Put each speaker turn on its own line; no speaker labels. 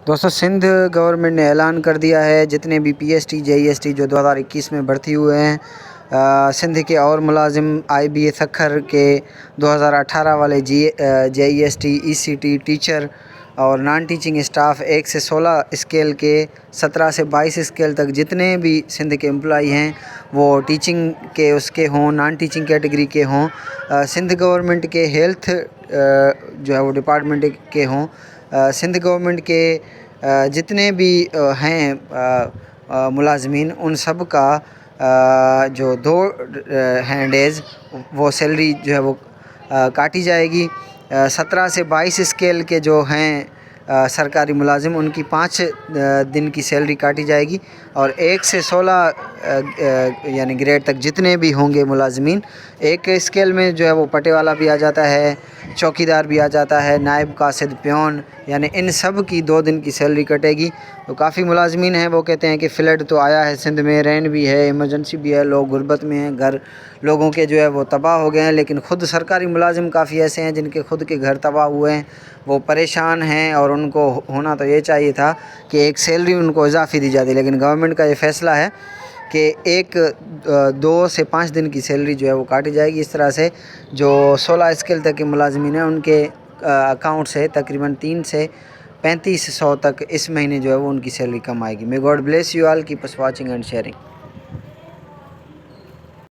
دوستو سندھ گورنمنٹ نے اعلان کر دیا ہے جتنے بھی پی ایس ٹی جے ای ایس ٹی جو 2021 میں بھرتی ہوئے ہیں سندھ کے اور ملازم آئی بی اے سکھر کے 2018 والے J E S T E C T teacher اور نان ٹیچنگ اسٹاف 1 سے 16 اسکیل کے 17 سے 22 اسکیل تک جتنے بھی سندھ کے امپلائی ہیں وہ ٹیچنگ کے اس کے ہوں نان ٹیچنگ کیٹیگری کے ہوں سندھ گورنمنٹ کے ہیلتھ جو ہے وہ ڈپارٹمنٹ کے ہوں سندھ گورنمنٹ کے جتنے بھی ہیں ملازمین ان سب کا جو 2 ہیں ڈیز وہ سیلری جو ہے وہ کاٹی جائے گی 17 سے 22 اسکیل کے جو ہیں سرکاری ملازم ان کی 5 دن کی سیلری کاٹی جائے گی اور 1 سے 16 یعنی گریڈ تک جتنے بھی ہوں گے ملازمین ایک اسکیل میں جو ہے وہ پٹے والا بھی آ جاتا ہے چوکیدار بھی آ جاتا ہے نائب قاصد پیون یعنی ان سب کی 2 دن کی سیلری کٹے گی۔ تو کافی ملازمین ہیں وہ کہتے ہیں کہ فلڈ تو آیا ہے سندھ میں رین بھی ہے ایمرجنسی بھی ہے لوگ غربت میں ہیں گھر لوگوں کے جو ہے وہ تباہ ہو گئے ہیں لیکن خود سرکاری ملازم کافی ایسے ہیں جن کے خود کے گھر تباہ ہوئے ہیں وہ پریشان ہیں اور ان کو ہونا تو یہ چاہیے تھا کہ ایک سیلری ان کو اضافی دی جاتی لیکن گورنمنٹ کا یہ فیصلہ ہے کہ 2 سے 5 دن کی سیلری جو ہے وہ کاٹی جائے گی۔ اس طرح سے جو 16 اسکیل تک کے ملازمین ہیں ان کے اکاؤنٹ سے تقریباً 3 سے 3500 تک اس مہینے جو ہے وہ ان کی سیلری کم آئے گی۔ May God bless you all, keep us watching and sharing.